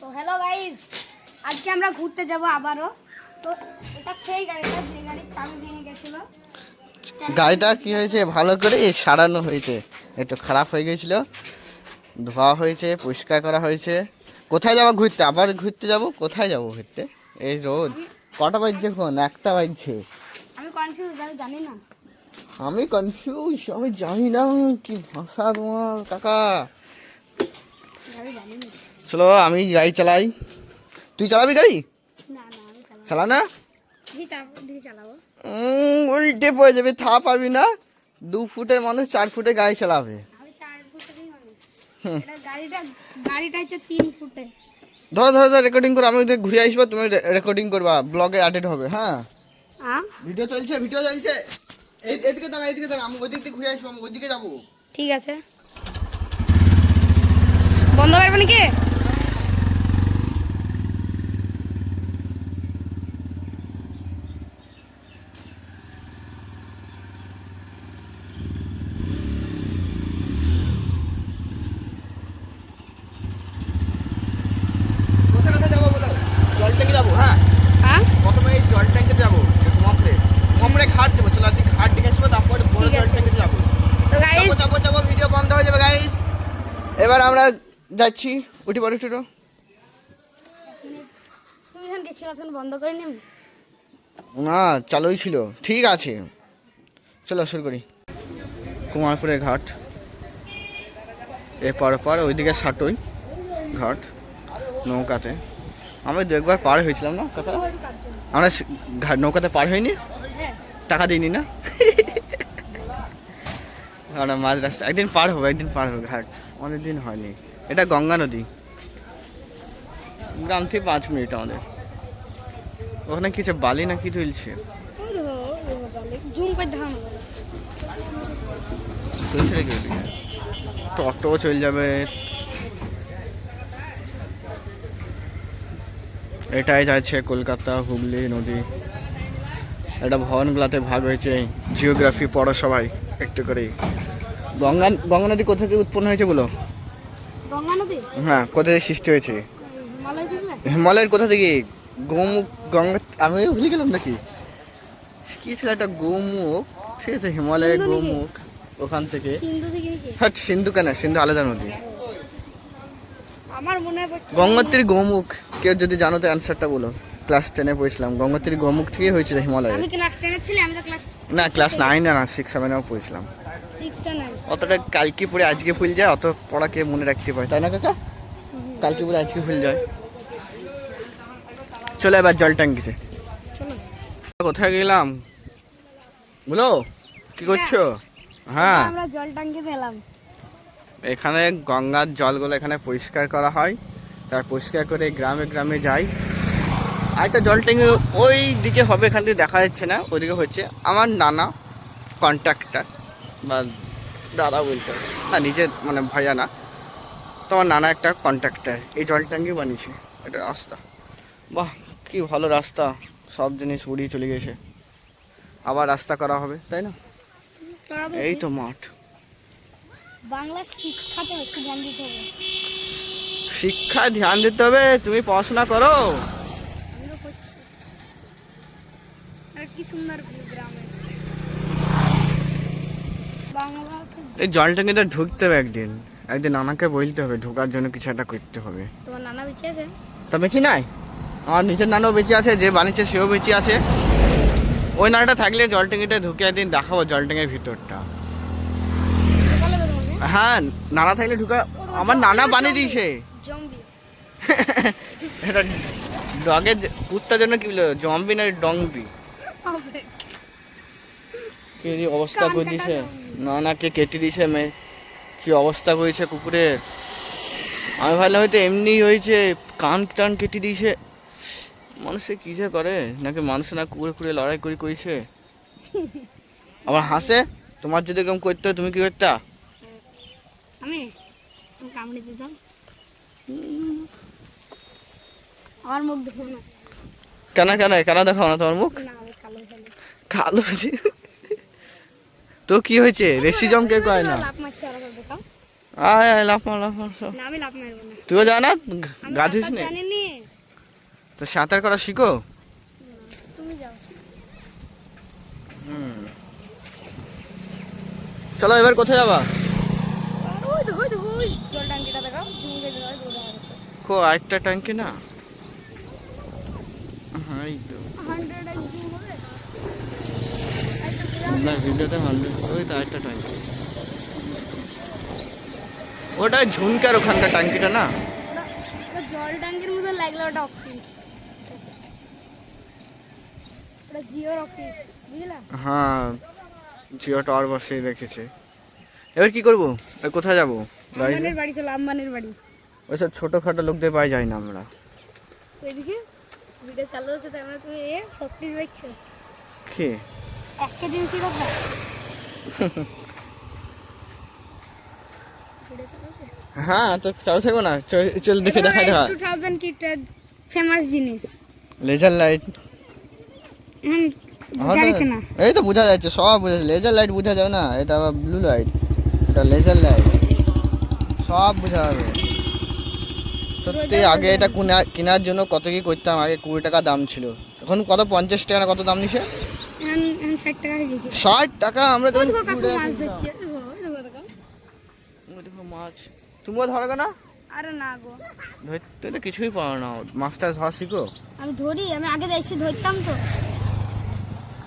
তো hello guys, আজকে আমরা ঘুরতে যাব আবারও। তো এটা সেই গাড়িটা যে গাড়ির চাবি ভেঙে গেছিল। গাড়িটা কি হয়েছে, ভালো করে সারানো হয়েছে, একটু খারাপ হয়ে গেছিল, ধোয়া হয়েছে, পরিষ্কার করা হয়েছে। কোথায় যাবো ঘুরতে? আবার ঘুরতে যাব? কোথায় যাব ঘুরতে? এই রোদ। কটা বাজছে? এখন 1টা বাজছে। আমি কনফিউজ, আমি জানি না। আমি কনফিউজ, আমি জানি না কি ভাষা তোমার কাকা। আমি জানি না। চলো আমি গাড়ি চালাই। তুই চালাবি গাড়ি? না না, আমি চালাবো। চালা না। দিকে চালাবো। উল্টে পড়ে যাবে, থা পাবি না। 2 ফুটের মানুষ 4 ফুটে গাড়ি চালাবে। আমি 4 ফুটেরই মানুষ। এটা গাড়িটা হচ্ছে 3 ফুটে। ধরো ধরো ধরো, রেকর্ডিং করো। আমি ওদের ঘুরে আসবো, তুমি রেকর্ডিং করবা, ব্লগে আপডেট হবে। হ্যাঁ, ভিডিও চলছে, ভিডিও চলছে। এদিকে দাঁড়া, এদিকে দাঁড়া, আমি ওই দিক থেকে ঘুরে আসবো, আমি ওইদিকে যাবো। ঠিক আছে, বন্ধ করবে নাকি? কোথায় কোথায় যাবো বলো? জল ট্যাঙ্কে যাবো। হ্যাঁ, হ্যাঁ, প্রথমে এই জল ট্যাঙ্কে যাবো, মপড়ে ঘাট যাবো। চলো আজকে ঘাট দেখে আসবো, তারপরে বড় ঠিক জল আছে। ট্যাঙ্কে যাবো। তো গাইস, চাপো চাপো চাপো, ভিডিও বন্ধ হয়ে যাবে গাইস। এবার আমরা যাচ্ছি, উঠি পড়ে উঠি। তুমি যখন গেছিলা তখন বন্ধ করে নিম। না, চালুই ছিল। ঠিক আছে, চলো শুরু করি। কুমারপুরের ঘাট, এপার ওপার, ওইদিকে সাটই ঘাট নৌকাতে। আমি 2 একবার পার হয়েছিলাম না কাকা? আমরা ঘাট নৌকাতে পার হইনি, হ্যাঁ, টাকা দিইনি না। আমরা মাঝ রাস্তা একদিন পার হবে, একদিন পার হবে ঘাট। অনেক দিন হয়নি। এটা গঙ্গা নদী, গ্রাম থেকে 5 মিনিট আমাদের। ওখানে কিছু বালি না কি তুলছে, জুম করে ধাম। তুলছে রেখে টোটো চলে যাবে। এটাই যাচ্ছে কলকাতা হুগলি নদী। এটা ভবনগুলাতে ভাগ হয়েছে, জিওগ্রাফি পড়ো সবাই একটু করে। গঙ্গা নদী কোথা থেকে উৎপন্ন হয়েছে বলো? গঙ্গা নদী হ্যাঁ, কোথা থেকে সৃষ্টি হয়েছে? হিমালয় থেকে। হিমালয়ের কোথা থেকে? গোমুখ গঙ্গা, আমি ভুলে গেলাম নাকি কি ছিল একটা গোমুখ, ঠিক আছে, হিমালয়ের সিন্ধু নাকি? গোমুখ ওখান থেকে। সিন্ধু থেকে কি? হ্যাঁ, সিন্ধু কেন? সিন্ধু আলাদা নদী। আমার মনে পড়ছে গঙ্গোত্রী গোমুখ। কেউ যদি জানো তো অ্যান্সারটা বলো। ক্লাস 10-এ পড়েছিলাম, গঙ্গোত্রী গোমুখ থেকেই হয়েছিল হিমালয়ে। আমি ক্লাস 10 এ ছিলাম, আমি তো ক্লাস না, ক্লাস 9 না, 6-7-এও পড়েছিলাম। 6 এ নাই। অতটা কালকে পড়ে আজকে ভুল যায়, অত পড়া কে মনে রাখতে পারে, তাই না কাকা? কালকে পড়ে আজকে ভুল যায়। চলো এবার জল ট্যাঙ্কিতে। চলো, কোথায় গেলাম বলো, কি করছো? হ্যাঁ, আমরা জল টাঙ্কিতে এলাম। এখানে গঙ্গার জলগুলো এখানে পরিষ্কার করা হয়, তার পরিষ্কার করে গ্রামে গ্রামে যায়। আরেকটা জল ট্যাঙ্কি ওই দিকে হবে, এখান থেকে দেখা যাচ্ছে না, ওইদিকে হচ্ছে আমার নানা কন্ট্রাক্টর বা দাদা বলতে হবে না, নিজের মানে ভাইয়া না, তোমার নানা একটা কন্ট্রাক্টর এই জল ট্যাঙ্কি বানিয়েছে। এটা রাস্তা, বাহ কি ভালো রাস্তা, সব জিনিস উড়িয়ে চলে গেছে, আবার রাস্তা করা হবে, তাই না? এই তো মাঠ। বাংলা শিক্ষাতে বেশি ধ্যান দিতে হবে। শিক্ষায় ধ্যান দিতে হবে, তুমি পড়াশোনা করো। আমিও করছি। আর কি সুন্দর গ্রামে বাংলা। এই জল ট্যাঙ্কিতে ঢুকতে হবে একদিন, একদিন নানাকে বলতে হবে ঢোকার জন্য কিছু একটা করতে হবে। তোমার নানা বেঁচে আছে? তা বেঁচে নাই, আমার নিজের নানাও বেঁচে আছে, যে বানিয়েছে সেও বেঁচে আছে। ওই নানাটা থাকলে জল ট্যাঙ্কিটা ঢুকে একদিন দেখাবো জল ট্যাঙ্কির ভিতরটা। বলে দেবো তোমাকে। হ্যাঁ, নানা থাকলে ঢুকা, আমার নানা বানিয়ে দিয়েছে। জম্বি। এটা ডগের কুত্তার জন্য কি বলে, জম্বি না ডংবি? কি অবস্থা করে দিয়েছে, নানাকে কেটে দিয়েছে, মেয়ে কি অবস্থা করেছে কুকুরের। আমি ভাবলাম হয়তো এমনি হয়েছে, কান টান কেটে দিয়েছে। মানুষে কি যে করে, নাকি মানুষ না কুকুরে কুকুরে লড়াই করে করেছে। আবার হাসে। তোমার যদি এরকম করতে হয় তুমি কি করতে? আমি কামড়ে দিতাম। আমার মুখ দেখো না। কেন কেন কেন দেখাও না তোমার মুখ? না, আমি কালো কালো। কালো যে তো কি হয়েছে, রেশি জম কে কয় না। লাভ মারছে আর দেখাও। আয় আয় লাফ মার লাফ মার সব। না আমি লাফ মারবো না। তুইও যা না আমি গা ধুস সাঁতার নে জানি নি। তো সাঁতার করা শিখো। তুমি যাও। চলো এবার কোথায় যাবা? ওই দেখো ওই জল ট্যাঙ্কিটা দেখাও, ঝুমকে দেখাও, জল আছে। কো আরেকটা ট্যাঙ্কি না? হ্যাঁ এই তো 100 এর জুম হবে। না ভিডিওতে 100 ওই তো আরেকটা ট্যাঙ্কি। ওটা ঝুনকার ওখানকার ট্যাঙ্কিটা না? ওটা জল ট্যাঙ্কির মতো লাগলো, ওটা অফিস। ওটা জিওর অফিস, বুঝলা? হ্যাঁ জিও টাওয়ার বসেই রেখেছে। এবার কি করবো? কোথায় যাবো? আম্বানির বাড়ি চলো, আম্বানির বাড়ি। ওইসব ছোটোখাটো লোকদের পাই যাই না আমরা। ওইদিকে ভিডিও চালু আছে, তার মানে তুমি ফক্টিস দেখছো। কি 1 কেজি মিষ্টি কথা ভিডিও চালু আছে। হ্যাঁ তো চালু থাকো না, চল দেখে দেখা দেখা। 2000 কিট ফেমাস জিনিস। লেজার লাইট বোঝা গেছে না? এই তো বোঝা যাচ্ছে, সব বোঝা যাচ্ছে। লেজার লাইট বোঝা যাবে না? এটা আবার ব্লু লাইট, এটা লেজার লাইট, সব বোঝা যাবে। সত্যি আগে এটা কেনার জন্য কত কি করতাম, আগে 20 টাকা দাম ছিল, এখন কত 50 টাকা না কত দাম নিছে? এখন 60 টাকা হয়ে গেছে। 60 টাকা। আমরা ওই তখন দেখো কাকু 20 টাকা মাছ কিনতাম। ধরছে, দেখো। ওই দেখো মাছ, তুমিও ধরো না? আরে না গো, ধরতে তো কিছুই পারো না, মাছটা ধরা শিখো। আমি ধরি, আমি আগে এসে ধরতাম তো।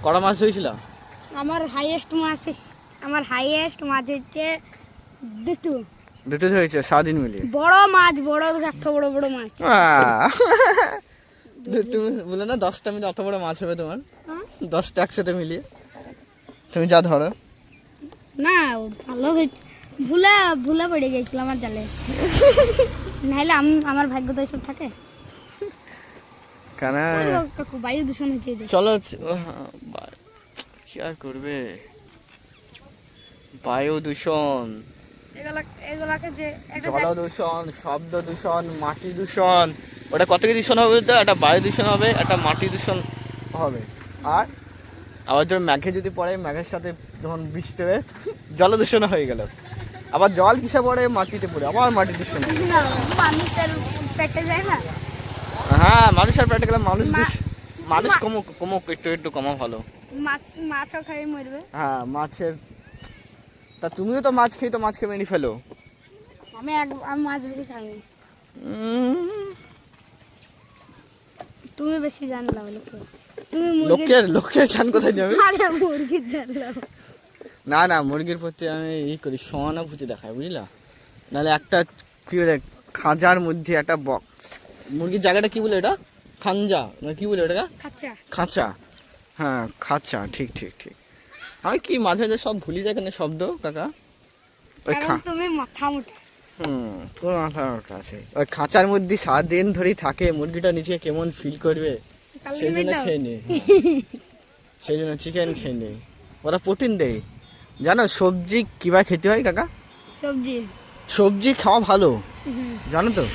কড়া মাছ ধরেছিল? আমার হাইয়েস্ট মাছ হচ্ছে দুটো। দুটো ধরেছে সারাদিন মিলিয়ে? বড় মাছ, বড় এত বড় বড় মাছ। তুমি বলে না 10টা মিলে অত বড় মাছ হবে তোমার? হ্যাঁ? 10টা একসাথে মিলিয়ে তুমি যা ধরো। না ভালো হয়েছে, ভুলা পড়ে গেছিল আমার জালে। নাহলে আমার ভাগ্য তো এসব থাকে। কেন ওই দেখো কাকু, বায়ু দূষণ হচ্ছে এই যে। চলো কি আর করবে, বায়ু দূষণ, এগুলাকে যে একটা জল দূষণ, শব্দ দূষণ, মাটি দূষণ। ওটা কত কি দূষণ হবে? তো একটা বায়ু দূষণ হবে, একটা মাটি দূষণ হবে, আর আবার যখন মেঘে যদি পড়ে, মেঘের সাথে যখন বৃষ্টি হবে জল দূষণ হয়ে গেল। আবার জল কিসে পড়ে? মাটিতে পড়ে, আবার মাটি দূষণ। না, মানুষের পেটে যায় না। হ্যাঁ মানুষের পেটে গেলে মানুষ মা- মানুষ মা- কমুক একটু কমা ভালো। মাছও খাই মরবে। হ্যাঁ মাছের, তা তুমিও তো মাছ খেয়ে তো মাছকে মেরে ফেলো। আমি মাছ বেশি খাইনি, উম, তুমি বেশি জানলা বলে। তুমি মুরগি, লোকের চান কোথায় যাবে? আরে মুরগির জানলা। না মুরগির প্রতি আমি করি, সহানুভূতি দেখাই, বুঝলা? নাহলে একটা কি বলে খাঁচার মধ্যে একটা মুরগির জায়গাটা কি বলে এটা? খাঞ্জা না কি বলে ওটা? খাচ্ছা। খাঁচা, হ্যাঁ খাঁচা, ঠিক। আমি কি মাঝে মাঝে সব ভুলি যাই কেন শব্দ কাকা। ওই কারণ তুমি মাথা মোটা। তোর মাথা ওটা আছে। ওই খাঁচার মধ্যে 7 দিন ধরেই থাকে, মুরগিটা নিচে কেমন ফিল করবে, সেই জন্য খেয়ে নে। সেই জন্য চিকেন খেয়ে নে, ওরা প্রোটিন দেয়। জানো সবজি কিভাবে খেতে হয় কাকা? সবজি খাওয়া ভালো, জানো তো?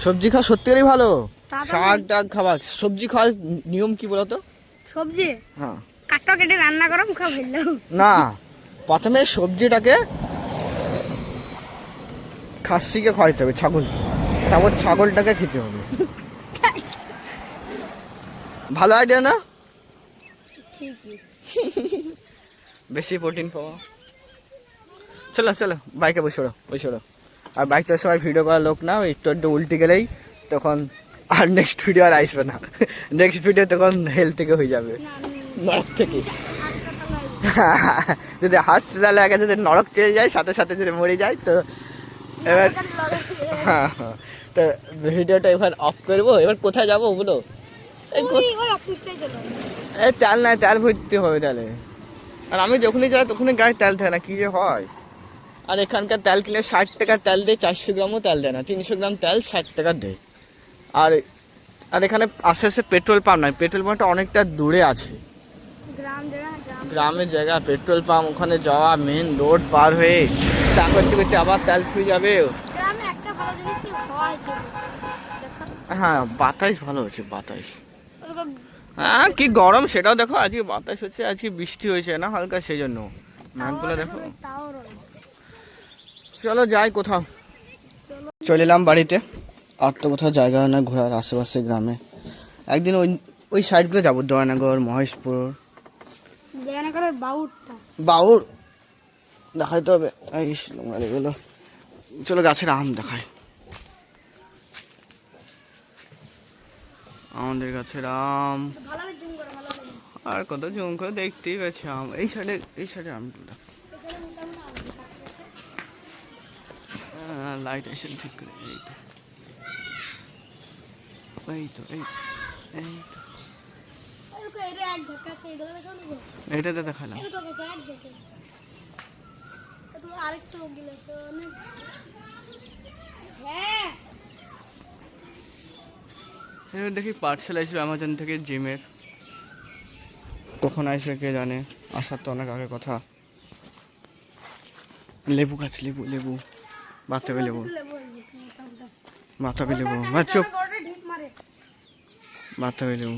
সবজি খাওয়া সত্যিই ভালো। শাক ডাক খাওয়া, সবজি খাওয়ার নিয়ম কি বলতো? সবজি হ্যাঁ কাটো কেটে রান্না করো, মুখা ফেললো না, প্রথমে সবজিটাকে খাসিকে খাওয়াইতে হবে, ছাগল, তারপর ছাগলটাকে খেতে হবে। ভালো আইডিয়া না? ঠিকই। বেশি প্রোটিন পাওয়া। চলো বাইকে বসে ওড়ো। আর বাইক চালার সময় ভিডিও করার লোক না, একটু উল্টে গেলেই তখন আর নেক্সট ভিডিও আর আসবে না। নেক্সট ভিডিও তখন হেলথ থেকে হয়ে যাবে, নরক থেকে। যদি হাসপাতালে আগে যদি নরক চেয়ে যায়, সাথে সাথে যদি মরে যায়, তো এবার হ্যাঁ তো ভিডিওটা এবার অফ করবো। এবার কোথায় যাবো বলো? এই তেল নাই, তেল ভরতে হবে তাহলে। আর আমি যখনই যাই তখনই গাড়ি তেল থাকে না, কি যে হয়। আর এখানকার তেল কিনলে 60 টাকার তেল দেয়, 400 গ্রামও তেল দেয় না, 300 গ্রাম তেল 60 টাকা দেয়। আর এখানে আশেপাশে পেট্রোল পাম্প নাই, পেট্রোল পাম্পটা অনেকটা দূরে আছে, গ্রামের জায়গা। পেট্রোল পাম্প ওখানে যাওয়া, মেন রোড পার হয়ে তা করতে করতে আবার তেল ফুরিয়ে যাবে। হ্যাঁ বাতাস ভালো হচ্ছে, বাতাস। হ্যাঁ কি গরম সেটাও দেখো, আজকে বাতাস হচ্ছে, আজকে বৃষ্টি হয়েছে না হালকা, সেই জন্য নাকগুলো দেখো। চলো যাই কোথাও। চলে এলাম বাড়িতে, আর তো কোথাও জায়গা হয় না ঘোরার আশেপাশে গ্রামে। একদিন ওই ওই সাইডগুলো যাবো, দয়ানগর, মহেশপুর। জয়নগরের বাউরটা বাউর দেখাইতে হবে। এগুলো চলো গাছের আম দেখাই। আমাদের গাছের আম ভালো জুম করে ভালো লাগে। আর কত জম করে দেখতেই পাচ্ছি আম। এই সাইডে আমগুলো লাইট এসে ঠিক করে। এই তো এই তো এইটাতে দেখালাম। আরেকটু হ্যাঁ এবার দেখি পার্সেল আসবে অ্যামাজন থেকে জিমের, কখন আসবে কে জানে, আসার তো অনেক আগে কথা। লেবু গাছ, লেবু লেবু বাতাবি লেবু, বাতাবি লেবু, চুপ, বাতাবি লেবু।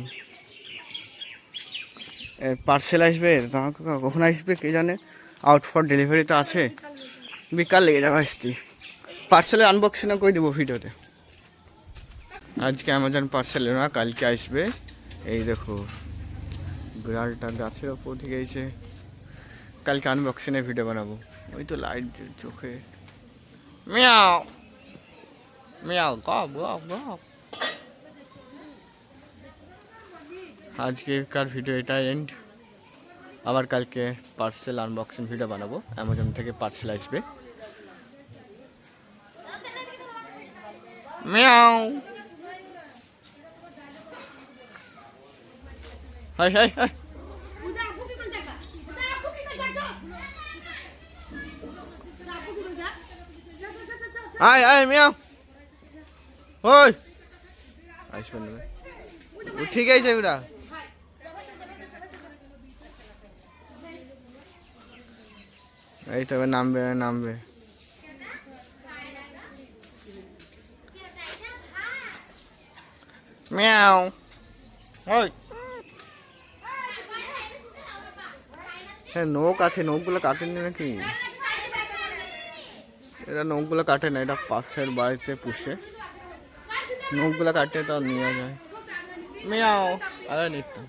পার্সেল আসবে, কখন আসবে কে জানে, আউট ফর ডেলিভারি তো আছে, বিকাল লেগে যাবে আসতে। পার্সেলের আনবক্সিংও করে দেবো ভিডিওতে। আজকে অ্যামাজন পার্সেল এলো না, কালকে আসবে। এই দেখো বিড়ালটা গাছের ওপর থেকে এসে, কালকে আনবক্সিংয়ের ভিডিও বানাবো। ওই তো লাইট চোখে, মিয়াও মিয়াও গপ গপ গপ। আজকেকার ভিডিও এটা এন্ড। আবার কালকে পার্সেল আনবক্সিং ভিডিও বানাবো, অ্যামাজন থেকে পার্সেল আসবে। মিয়াও হাই হাই হাই। আয় আয় মিয়াও, ওই আসবেন না, ঠিক আছে ওরা। এই তো এবার নামবে নামবে। মিয়াও, ওই হ্যাঁ নখ আছে, নখগুলো কাটেনি নাকি? এরা নখগুলো কাটে না, এটা পাশের বাড়িতে পুষে, নখগুলো কাটে তা নিয়ে যায়। মিয়াও আরে নিতাম।